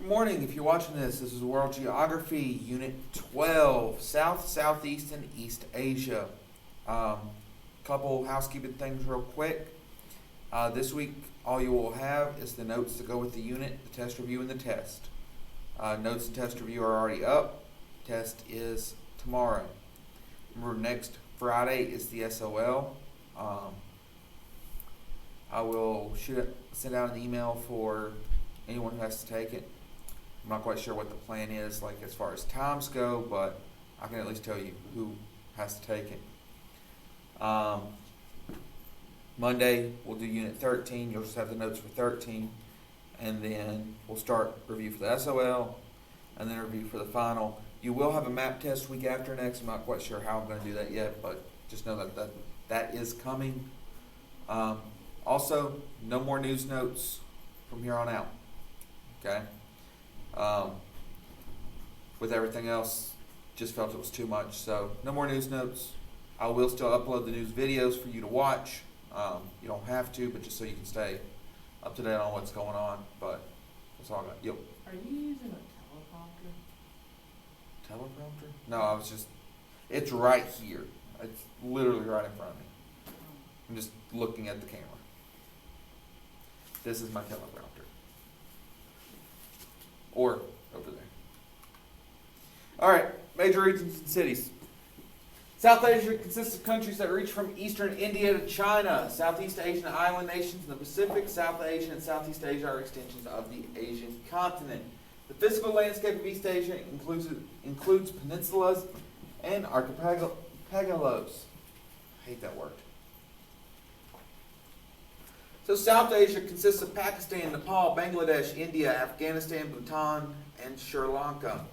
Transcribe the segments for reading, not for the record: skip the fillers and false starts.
Good morning. If you're watching this is World Geography, Unit 12, South, Southeast, and East Asia. Couple housekeeping things real quick. This week, all you will have is the notes to go with the unit, the test review, and the test. Notes and test review are already up. Test is tomorrow. Remember, next Friday is the SOL. I will send out an email for anyone who has to take it. I'm not quite sure what the plan is, like as far as times go, but I can at least tell you who has to take it. Monday we'll do Unit 13. You'll just have the notes for 13, and then we'll start review for the SOL, and then review for the final. You will have a map test week after next. I'm not quite sure how I'm going to do that yet, but just know that is coming. Also, no more news notes from here on out. Okay. With everything else, just felt it was too much. So no more news notes. I will still upload the news videos for you to watch. You don't have to, but just so you can stay up to date on what's going on. But that's all I got. Yep. Are you using a teleprompter? Teleprompter? No, it's right here. It's literally right in front of me. I'm just looking at the camera. This is my teleprompter. Or over there. All right, major regions and cities. South Asia consists of countries that reach from eastern India to China. Southeast Asian island nations in the Pacific. South Asia and Southeast Asia are extensions of the Asian continent. The physical landscape of East Asia includes peninsulas and archipelagos. I hate that word. So South Asia consists of Pakistan, Nepal, Bangladesh, India, Afghanistan, Bhutan, and Sri Lanka.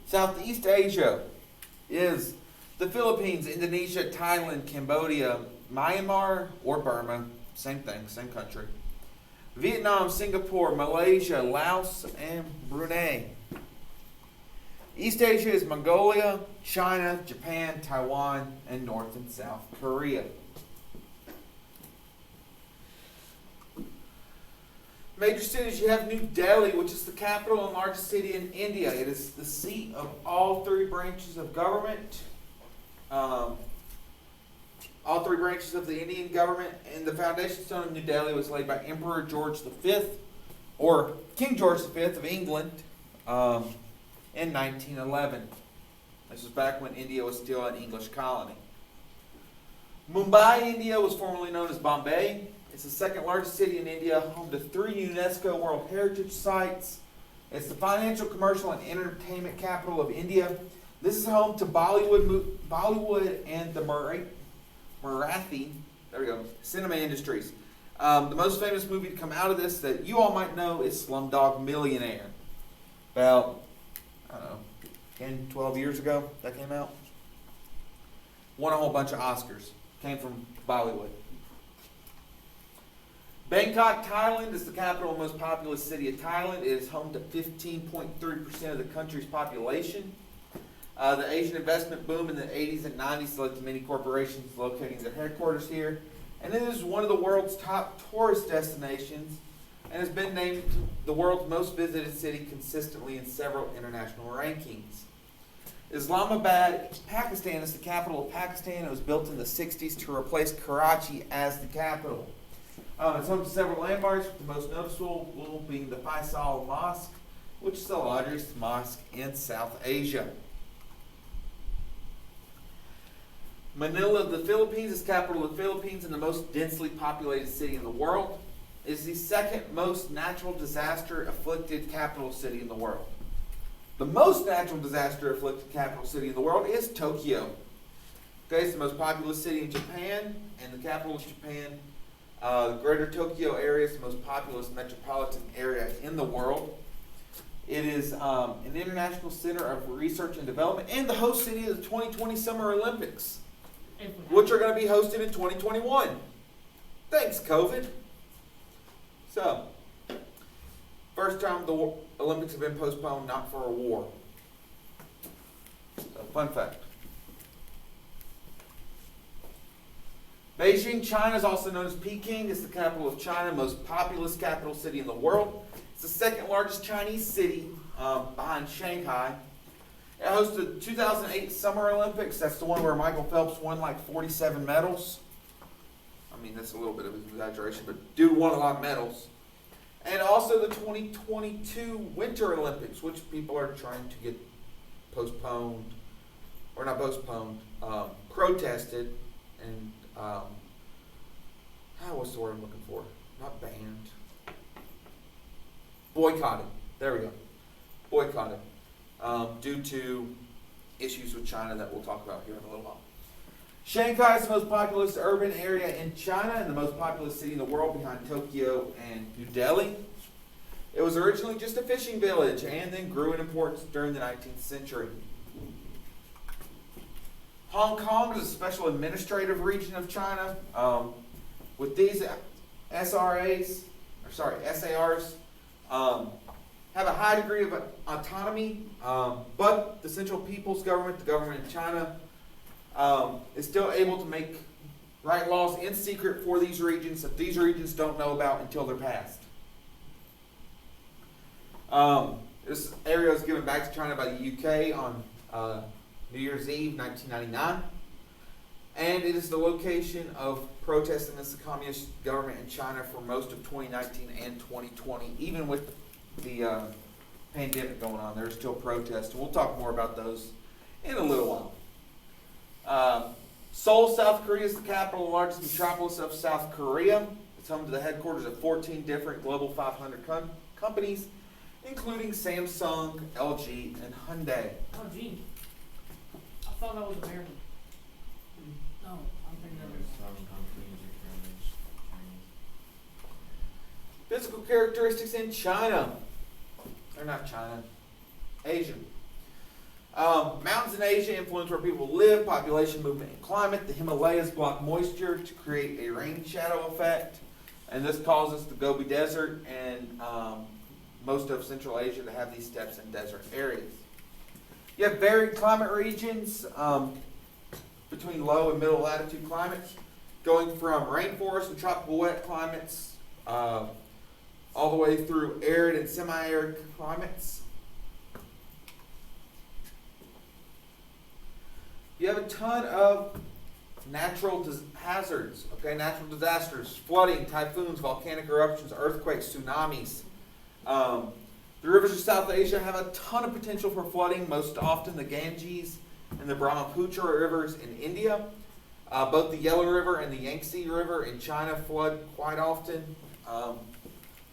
Southeast Asia is the Philippines, Indonesia, Thailand, Cambodia, Myanmar, or Burma, same thing, same country. Vietnam, Singapore, Malaysia, Laos, and Brunei. East Asia is Mongolia, China, Japan, Taiwan, and North and South Korea. Major cities, you have New Delhi, which is the capital and largest city in India. It is the seat of all three branches of government. All three branches of the Indian government, and the foundation stone of New Delhi was laid by Emperor George V, or King George V of England, in 1911. This was back when India was still an English colony. Mumbai, India was formerly known as Bombay. It's the second largest city in India, home to 3 UNESCO World Heritage Sites. It's the financial, commercial, and entertainment capital of India. This is home to Bollywood and the Marathi, cinema industries. The most famous movie to come out of this that you all might know is Slumdog Millionaire. About, 10, 12 years ago that came out. Won a whole bunch of Oscars. Came from Bollywood. Bangkok, Thailand is the capital and most populous city of Thailand. It is home to 15.3% of the country's population. The Asian investment boom in the 80s and 90s led to many corporations locating their headquarters here. And it is one of the world's top tourist destinations and has been named the world's most visited city consistently in several international rankings. Islamabad, Pakistan is the capital of Pakistan. It was built in the 60s to replace Karachi as the capital. It's home to several landmarks, with the most noticeable being the Faisal Mosque, which is the largest mosque in South Asia. Manila, the Philippines, is capital of the Philippines and the most densely populated city in the world. It is the second most natural disaster-afflicted capital city in the world. The most natural disaster-afflicted capital city in the world is Tokyo. Okay, it's the most populous city in Japan, and the capital is Japan. The greater Tokyo area is the most populous metropolitan area in the world. It is an international center of research and development and the host city of the 2020 Summer Olympics, which are going to be hosted in 2021. Thanks, COVID. So, first time the Olympics have been postponed, not for a war. So, fun fact. Beijing, China is also known as Peking. It's the capital of China, most populous capital city in the world. It's the second largest Chinese city behind Shanghai. It hosted the 2008 Summer Olympics. That's the one where Michael Phelps won like 47 medals. I mean, that's a little bit of an exaggeration, but dude won a lot of medals. And also the 2022 Winter Olympics, which people are trying to get postponed, or not postponed, protested, and what's the word I'm looking for? Not banned. Boycotted. There we go. Boycotted. Due to issues with China that we'll talk about here in a little while. Shanghai is the most populous urban area in China and the most populous city in the world behind Tokyo and New Delhi. It was originally just a fishing village and then grew in importance during the 19th century. Hong Kong is a special administrative region of China. With these SARs, have a high degree of autonomy, but the Central People's Government, the government of China, is still able to write laws in secret for these regions that these regions don't know about until they're passed. This area was given back to China by the UK on New Year's Eve, 1999. And it is the location of protests against the communist government in China for most of 2019 and 2020. Even with the pandemic going on, there's still protests. And we'll talk more about those in a little while. Seoul, South Korea is the capital and largest metropolis of South Korea. It's home to the headquarters of 14 different Global 500 companies, including Samsung, LG, and Hyundai. Oh, gee. I thought that was American. No, I'm thinking that was Chinese. Physical characteristics in China. Or not China. Asia. Mountains in Asia influence where people live, population, movement, and climate. The Himalayas block moisture to create a rain shadow effect. And this causes the Gobi Desert and most of Central Asia to have these steppes in desert areas. You have varied climate regions between low and middle latitude climates, going from rainforest and tropical wet climates all the way through arid and semi-arid climates. You have a ton of natural hazards, natural disasters, flooding, typhoons, volcanic eruptions, earthquakes, tsunamis. The rivers of South Asia have a ton of potential for flooding, most often the Ganges and the Brahmaputra rivers in India. Both the Yellow River and the Yangtze River in China flood quite often,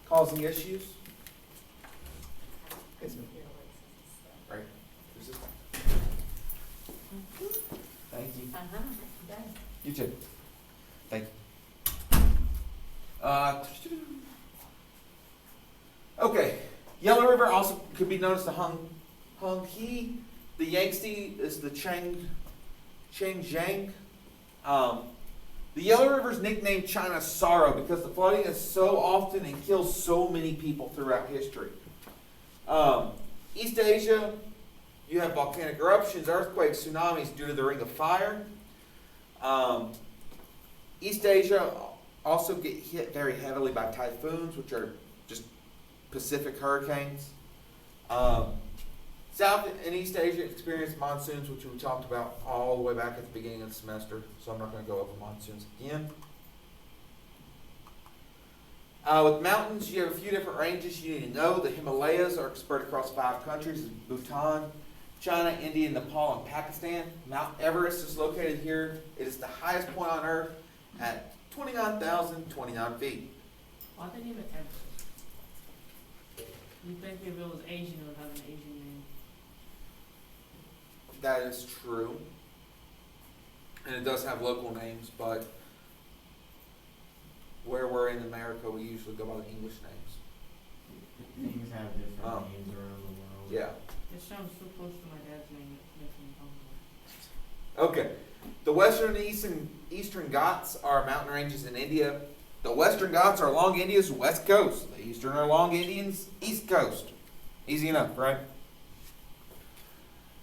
causing issues. Right. Who's this one? Thank you. You too. Thank you. Okay. Yellow River also could be known as the Honghe. The Yangtze is the Changjiang. The Yellow River is nicknamed China's sorrow because the flooding is so often and kills so many people throughout history. East Asia, you have volcanic eruptions, earthquakes, tsunamis due to the Ring of Fire. East Asia also get hit very heavily by typhoons, which are just Pacific hurricanes. South and East Asia experience monsoons, which we talked about all the way back at the beginning of the semester, so I'm not going to go over monsoons again. With mountains, you have a few different ranges you need to know. The Himalayas are spread across 5 countries: Bhutan, China, India, Nepal, and Pakistan. Mount Everest is located here. It is the highest point on Earth at 29,029 feet. Why did they name it Everest? You think if it was Asian, it would have an Asian name? That is true. And it does have local names, but where we're in America, we usually go by the English names. Things have different names around the world. Yeah. It sounds so close to my dad's name. It makes me uncomfortable. Okay. The Western and Eastern Ghats are mountain ranges in India. The Western Ghats are along India's west coast. The Eastern are along India's east coast. Easy enough, right?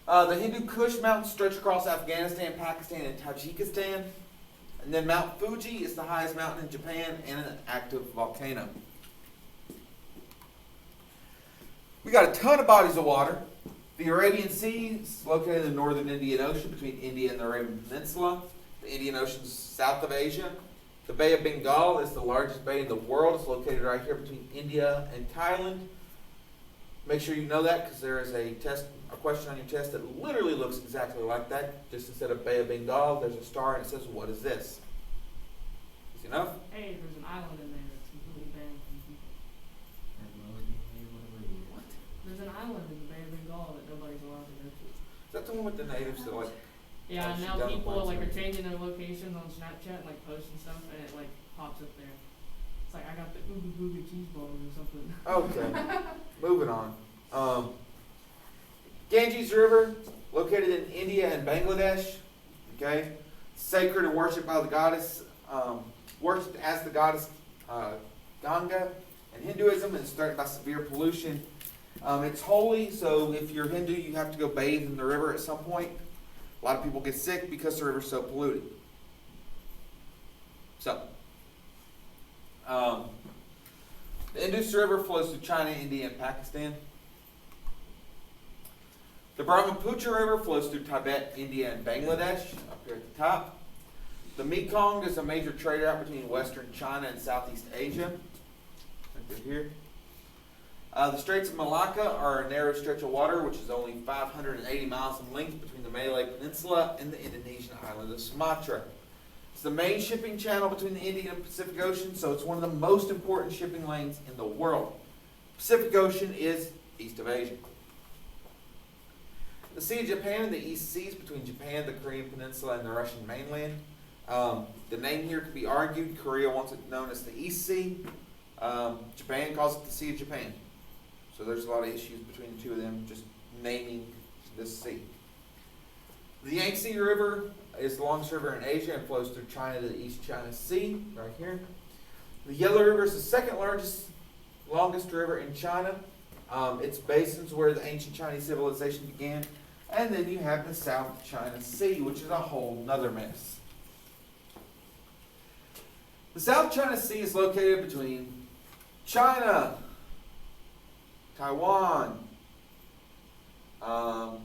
The Hindu Kush Mountains stretch across Afghanistan, Pakistan, and Tajikistan. And then Mount Fuji is the highest mountain in Japan and an active volcano. We got a ton of bodies of water. The Arabian Sea is located in the northern Indian Ocean between India and the Arabian Peninsula. The Indian Ocean is south of Asia. The Bay of Bengal is the largest bay in the world. It's located right here between India and Thailand. Make sure you know that because there is a question on your test that literally looks exactly like that. Just instead of Bay of Bengal, there's a star and it says, "What is this?" Easy enough? Hey, there's an island in there that's completely banned from people. What? There's an island in the Bay of Bengal that nobody's allowed to go to. Is that the one with the natives that like? Yeah, and she now does people want like to. are changing their locations on Snapchat, like posting stuff, and it like pops up there. It's like I got the oogie boogie cheese balls or something. Okay, moving on. Ganges River, located in India and Bangladesh. Okay, sacred and worshipped by the goddess, worshipped as the goddess Ganga. In Hinduism, it's threatened by severe pollution. It's holy, so if you're Hindu, you have to go bathe in the river at some point. A lot of people get sick because the river's so polluted. So, the Indus River flows through China, India, and Pakistan. The Brahmaputra River flows through Tibet, India, and Bangladesh, up here at the top. The Mekong is a major trade route between western China and Southeast Asia, right through here. The Straits of Malacca are a narrow stretch of water which is only 580 miles in length between the Malay Peninsula and the Indonesian island of Sumatra. It's the main shipping channel between the Indian and Pacific Ocean, so it's one of the most important shipping lanes in the world. Pacific Ocean is east of Asia. The Sea of Japan and the East Seas between Japan, the Korean Peninsula, and the Russian mainland. The name here could be argued. Korea wants it known as the East Sea. Japan calls it the Sea of Japan. So there's a lot of issues between the two of them just naming this sea. The Yangtze River is the longest river in Asia and flows through China to the East China Sea, right here. The Yellow River is the second longest river in China. Its basins where the ancient Chinese civilization began. And then you have the South China Sea, which is a whole nother mess. The South China Sea is located between China, Taiwan, Indochina,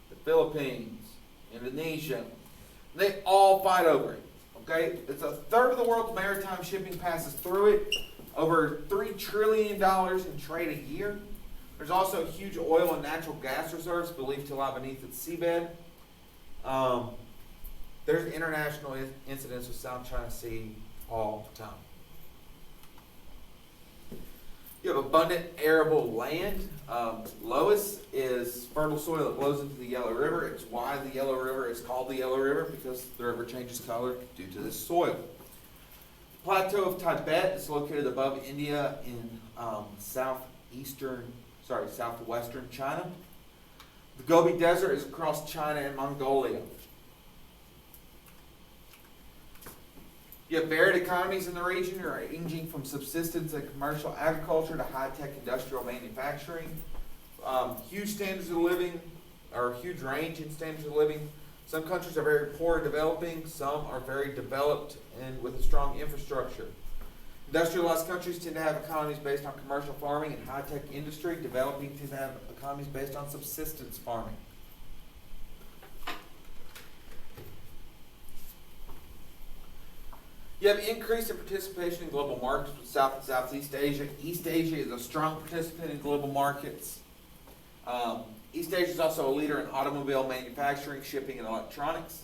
the Philippines, Indonesia. They all fight over it. Okay? It's a third of the world's maritime shipping passes through it. Over $3 trillion in trade a year. There's also huge oil and natural gas reserves believed to lie beneath its seabed. There's international incidents with South China Sea all the time. You have abundant arable land. Loess is fertile soil that flows into the Yellow River. It's why the Yellow River is called the Yellow River, because the river changes color due to this soil. The Plateau of Tibet is located above India in southwestern China. The Gobi Desert is across China and Mongolia. You have varied economies in the region, ranging from subsistence and commercial agriculture to high-tech industrial manufacturing. Huge standards of living, or huge range in standards of living. Some countries are very poor and developing. Some are very developed and with a strong infrastructure. Industrialized countries tend to have economies based on commercial farming and high-tech industry. Developing tend to have economies based on subsistence farming. You have increase in participation in global markets with South and Southeast Asia. East Asia is a strong participant in global markets. East Asia is also a leader in automobile manufacturing, shipping, and electronics.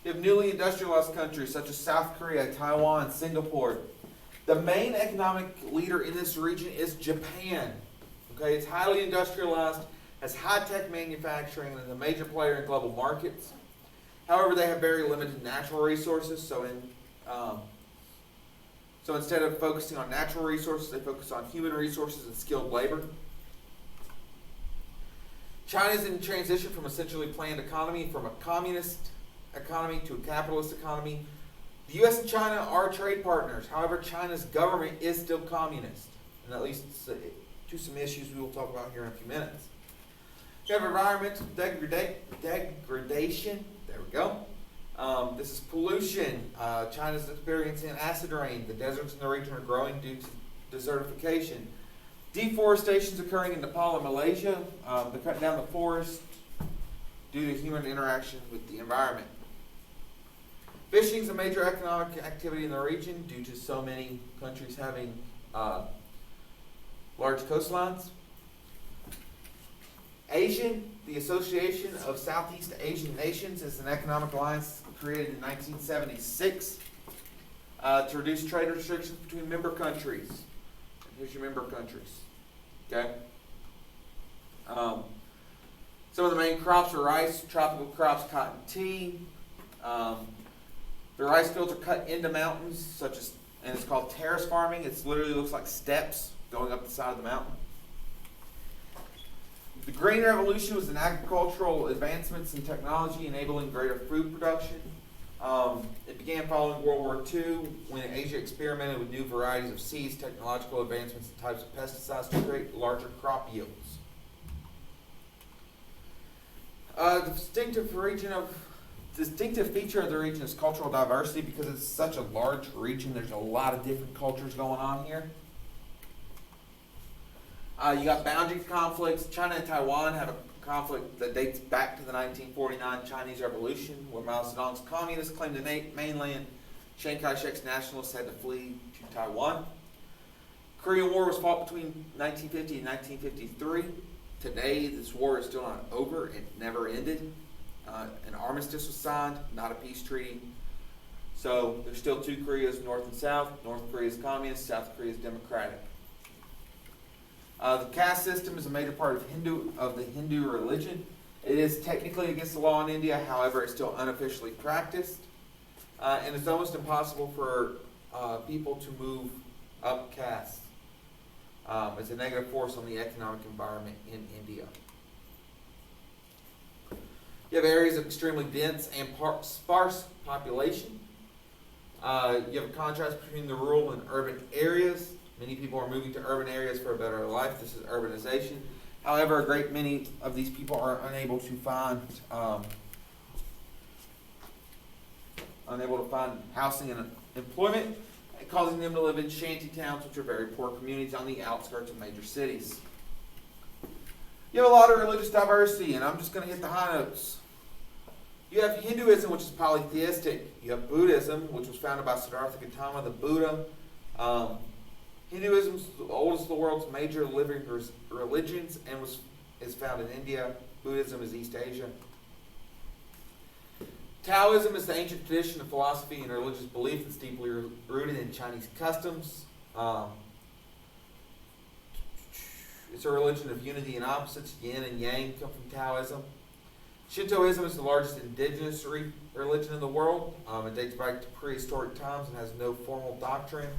You have newly industrialized countries such as South Korea, Taiwan, Singapore. The main economic leader in this region is Japan. Okay, it's highly industrialized, has high-tech manufacturing, and is a major player in global markets. However, they have very limited natural resources, so instead of focusing on natural resources, they focus on human resources and skilled labor. China is in transition from essentially planned economy, from a communist economy to a capitalist economy. The U.S. and China are trade partners. However, China's government is still communist, and that leads to some issues we will talk about here in a few minutes. You have environmental degradation. There we go. This is pollution. China's experiencing acid rain. The deserts in the region are growing due to desertification. Deforestation is occurring in Nepal and Malaysia. They're cutting down the forest due to human interaction with the environment. Fishing is a major economic activity in the region due to so many countries having large coastlines. ASEAN, the Association of Southeast Asian Nations, is an economic alliance created in 1976 to reduce trade restrictions between member countries. And here's your member countries. Okay? Some of the main crops are rice, tropical crops, cotton, tea. The rice fields are cut into mountains, and it's called terrace farming. It literally looks like steps going up the side of the mountain. The Green Revolution was an agricultural advancements in technology enabling greater food production. It began following World War II when Asia experimented with new varieties of seeds, technological advancements, and types of pesticides to create larger crop yields. The distinctive feature of the region is cultural diversity. Because it's such a large region, there's a lot of different cultures going on here. You got boundary conflicts. China and Taiwan have a conflict that dates back to the 1949 Chinese Revolution, where Mao Zedong's communists claimed the mainland. Chiang Kai-shek's nationalists had to flee to Taiwan. Korean War was fought between 1950 and 1953. Today, this war is still not over. It never ended. An armistice was signed, not a peace treaty. So there's still two Koreas, North and South. North Korea is communist, South Korea is democratic. The caste system is a major part of the Hindu religion. It is technically against the law in India, however, it's still unofficially practiced. And it's almost impossible for people to move up caste. It's a negative force on the economic environment in India. You have areas of extremely dense and sparse population. You have a contrast between the rural and urban areas. Many people are moving to urban areas for a better life. This is urbanization. However, a great many of these people are unable to find housing and employment, causing them to live in shanty towns, which are very poor communities on the outskirts of major cities. You have a lot of religious diversity, and I'm just going to hit the high notes. You have Hinduism, which is polytheistic. You have Buddhism, which was founded by Siddhartha Gautama, the Buddha. Hinduism is the oldest of the world's major living religions and is found in India. Buddhism is East Asia. Taoism is the ancient tradition of philosophy and religious belief that's deeply rooted in Chinese customs. It's a religion of unity and opposites. Yin and Yang come from Taoism. Shintoism is the largest indigenous religion in the world. It dates back to prehistoric times and has no formal doctrine.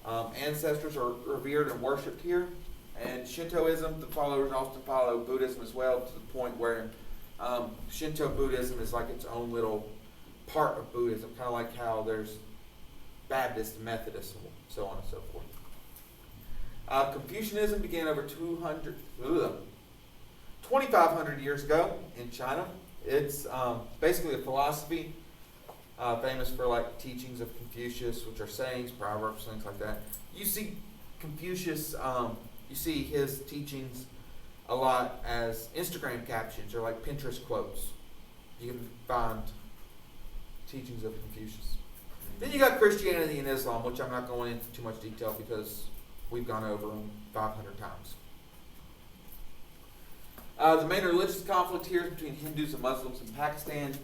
Ancestors are revered and worshipped here. And Shintoism, the followers often follow Buddhism as well, to the point where Shinto Buddhism is like its own little part of Buddhism, kind of like how there's Baptist and Methodist and so on and so forth. Confucianism began over 2,500 years ago in China. It's basically a philosophy famous for like teachings of Confucius, which are sayings, proverbs, things like that. You see Confucius, you see his teachings a lot as Instagram captions or like Pinterest quotes. You can find teachings of Confucius. Then you got Christianity and Islam, which I'm not going into too much detail because we've gone over them 500 times. The main religious conflict here is between Hindus and Muslims in Pakistan.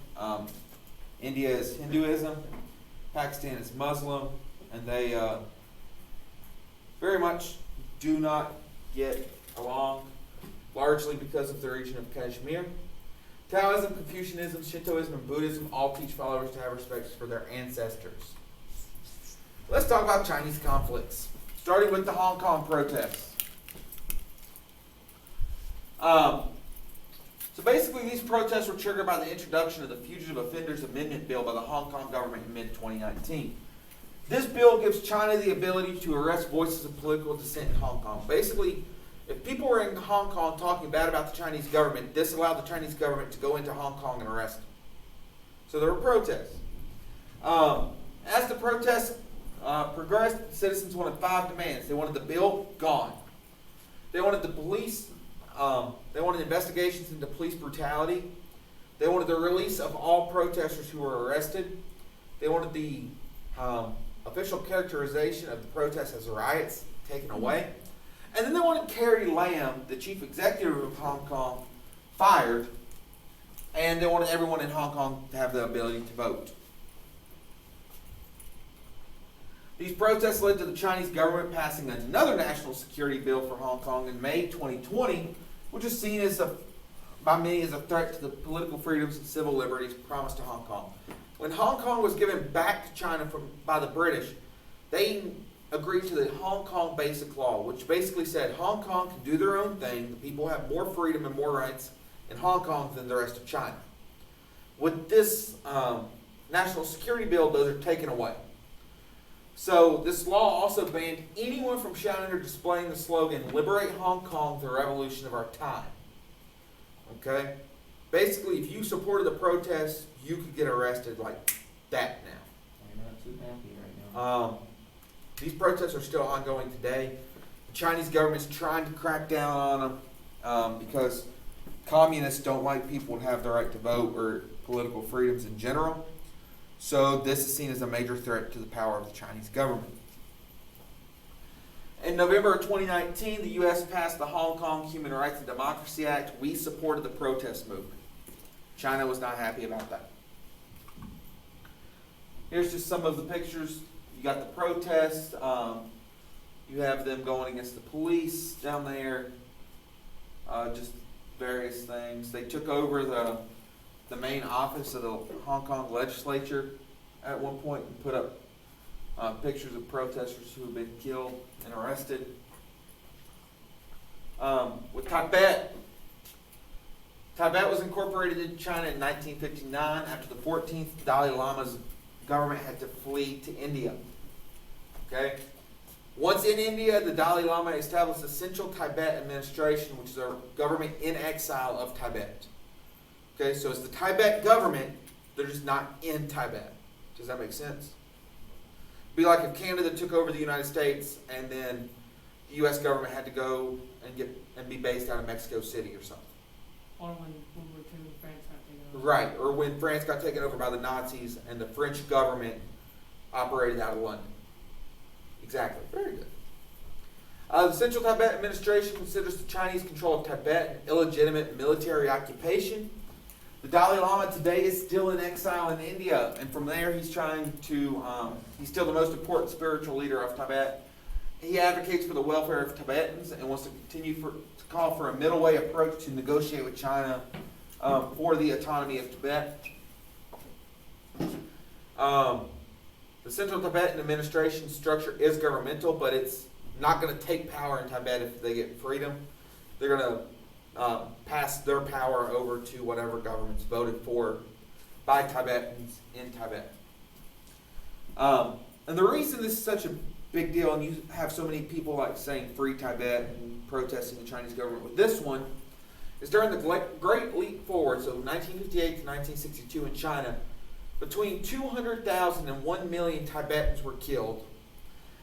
India is Hinduism, Pakistan is Muslim, and they very much do not get along, largely because of the region of Kashmir. Taoism, Confucianism, Shintoism, and Buddhism all teach followers to have respect for their ancestors. Let's talk about Chinese conflicts, starting with the Hong Kong protests. So basically, these protests were triggered by the introduction of the Fugitive Offenders Amendment Bill by the Hong Kong government in mid-2019. This bill gives China the ability to arrest voices of political dissent in Hong Kong. Basically, if people were in Hong Kong talking bad about the Chinese government, this allowed the Chinese government to go into Hong Kong and arrest them. So there were protests. As the protests progressed, citizens wanted 5 demands. They wanted the bill gone. They wanted the police. They wanted investigations into police brutality. They wanted the release of all protesters who were arrested. They wanted the official characterization of the protests as riots taken away. And then they wanted Carrie Lam, the chief executive of Hong Kong, fired. And they wanted everyone in Hong Kong to have the ability to vote. These protests led to the Chinese government passing another national security bill for Hong Kong in May 2020, which is seen as by many as a threat to the political freedoms and civil liberties promised to Hong Kong. When Hong Kong was given back to China by the British, they agreed to the Hong Kong Basic Law, which basically said Hong Kong can do their own thing. The people have more freedom and more rights in Hong Kong than the rest of China. With this national security bill, those are taken away. So this law also banned anyone from shouting or displaying the slogan, "Liberate Hong Kong, the revolution of our time." Okay? Basically, if you supported the protest, you could get arrested like that now. I'm not too happy right now. These protests are still ongoing today. The Chinese government's trying to crack down on them because communists don't like people to have the right to vote or political freedoms in general. So this is seen as a major threat to the power of the Chinese government. In November of 2019, the U.S. passed the Hong Kong Human Rights and Democracy Act. We supported the protest movement. China was not happy about that. Here's just some of the pictures. You got the protests. You have them going against the police down there. Just various things. They took over the main office of the Hong Kong legislature at one point and put up pictures of protesters who have been killed and arrested. With Tibet. Tibet was incorporated in China in 1959 after the 14th Dalai Lama's government had to flee to India. Okay? Once in India, the Dalai Lama established the Central Tibet Administration, which is a government in exile of Tibet. Okay, so it's the Tibet government, they're just not in Tibet. Does that make sense? It'd be like if Canada took over the United States and then the U.S. government had to go and be based out of Mexico City or something. Or when World War II, France got taken over. Right, or when France got taken over by the Nazis and the French government operated out of London. Exactly, very good. The Central Tibet Administration considers the Chinese control of Tibet an illegitimate military occupation. The Dalai Lama today is still in exile in India, and from there he's trying to, he's still the most important spiritual leader of Tibet. He advocates for the welfare of Tibetans and wants to continue to call for a middle way approach to negotiate with China for the autonomy of Tibet. The Central Tibetan Administration structure is governmental, but it's not going to take power in Tibet if they get freedom. They're going to pass their power over to whatever government's voted for by Tibetans in Tibet. And the reason this is such a big deal, and you have so many people like saying free Tibet and protesting the Chinese government with this one, is during the Great Leap Forward, so 1958 to 1962 in China, between 200,000 and 1 million Tibetans were killed,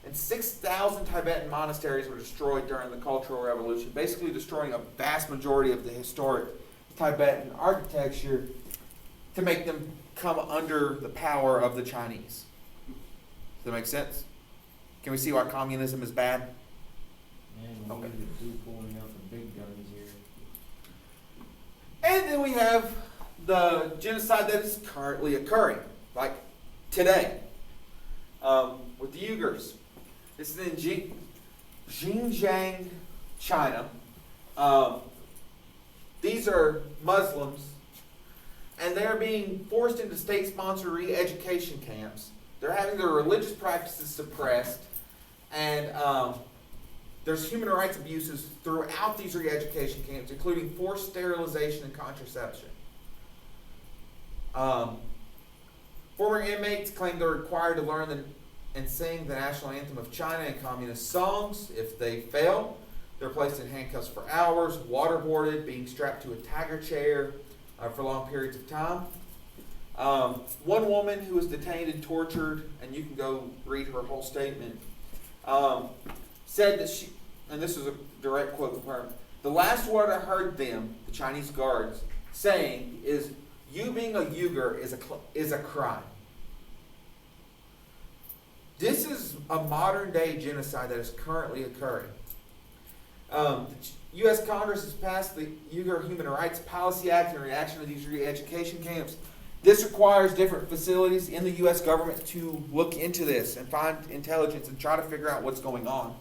and 6,000 Tibetan monasteries were destroyed during the Cultural Revolution, basically destroying a vast majority of the historic Tibetan architecture to make them come under the power of the Chinese. Does that make sense? Can we see why communism is bad? Man, we Okay. need to do pulling out the big guns here. And then we have the genocide that is currently occurring, like today, with the Uyghurs. This is in Xinjiang, China. These are Muslims, and they're being forced into state-sponsored re-education camps. They're having their religious practices suppressed, and there's human rights abuses throughout these re-education camps, including forced sterilization and contraception. Former inmates claim they're required to learn and sing the national anthem of China and communist songs. If they fail, they're placed in handcuffs for hours, waterboarded, being strapped to a tiger chair for long periods of time. One woman who was detained and tortured, and you can go read her whole statement, said that she, and this is a direct quote from her, "The last word I heard them, the Chinese guards, saying is, 'You being a Uyghur is a crime.'" This is a modern day genocide that is currently occurring. The U.S. Congress has passed the Uyghur Human Rights Policy Act in reaction to these re-education camps. This requires different facilities in the U.S. government to look into this and find intelligence and try to figure out what's going on.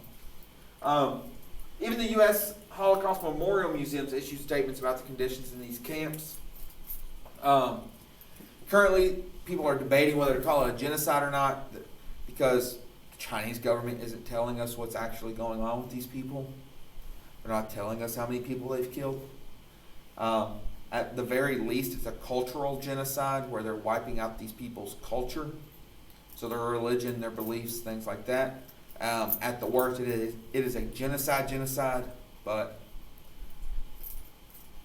Even the U.S. Holocaust Memorial Museums issued statements about the conditions in these camps. Currently, people are debating whether to call it a genocide or not, because the Chinese government isn't telling us what's actually going on with these people. They're not telling us how many people they've killed. At the very least, it's a cultural genocide where they're wiping out these people's culture. So their religion, their beliefs, things like that. At the worst, it is a genocide, but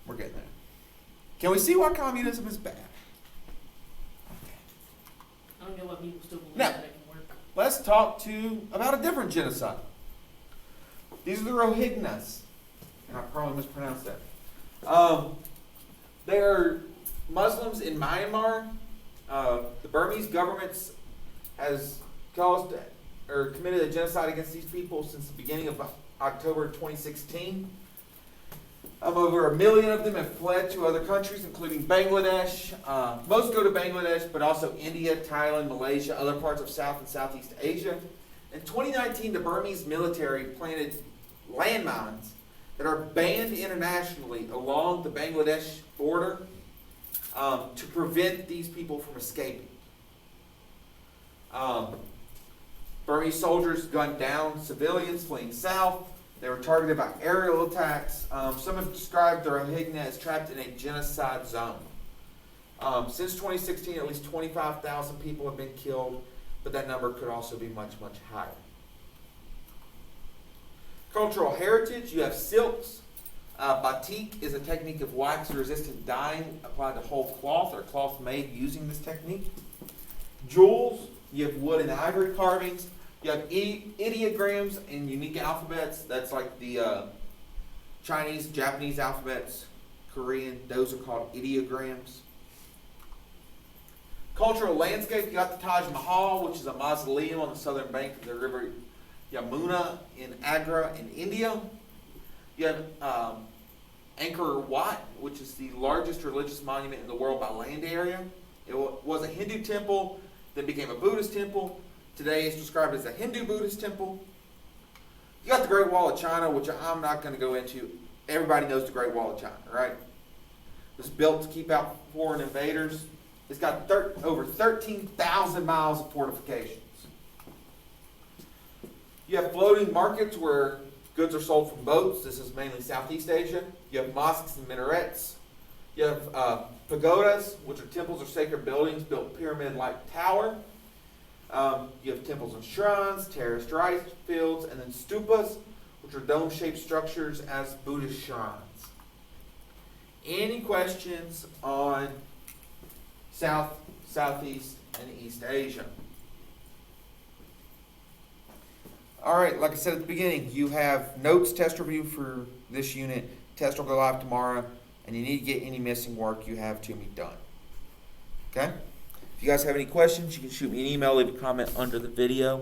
we're getting there. Can we see why communism is bad? I don't know what people still believe Now, that it can work. Let's talk about a different genocide. These are the Rohingyas. And I probably mispronounced that. They're Muslims in Myanmar. The Burmese government has caused or committed a genocide against these people since the beginning of October 2016. Over 1 million of them have fled to other countries, including Bangladesh. Most go to Bangladesh, but also India, Thailand, Malaysia, other parts of South and Southeast Asia. In 2019, the Burmese military planted landmines that are banned internationally along the Bangladesh border to prevent these people from escaping. Burmese soldiers gunned down civilians fleeing south. They were targeted by aerial attacks. Some have described the Rohingya as trapped in a genocide zone. Since 2016, at least 25,000 people have been killed, but that number could also be much, much higher. Cultural heritage, you have silks. Batik is a technique of wax-resistant dyeing applied to whole cloth or cloth made using this technique. Jewels, you have wood and ivory carvings. You have ideograms and unique alphabets. That's like the Chinese, Japanese alphabets, Korean. Those are called ideograms. Cultural landscape, you got the Taj Mahal, which is a mausoleum on the southern bank of the river Yamuna in Agra in India. You have Angkor Wat, which is the largest religious monument in the world by land area. It was a Hindu temple, then became a Buddhist temple. Today it's described as a Hindu-Buddhist temple. You got the Great Wall of China, which I'm not going to go into. Everybody knows the Great Wall of China, right? It was built to keep out foreign invaders. It's got over 13,000 miles of fortifications. You have floating markets where goods are sold from boats. This is mainly Southeast Asia. You have mosques and minarets. You have pagodas, which are temples or sacred buildings built pyramid-like tower. You have temples and shrines, terraced rice fields, and then stupas, which are dome-shaped structures as Buddhist shrines. Any questions on South, Southeast, and East Asia? All right, like I said at the beginning, you have notes test review for this unit. Test will go live tomorrow, and you need to get any missing work you have to be done. Okay? If you guys have any questions, you can shoot me an email, leave a comment under the video.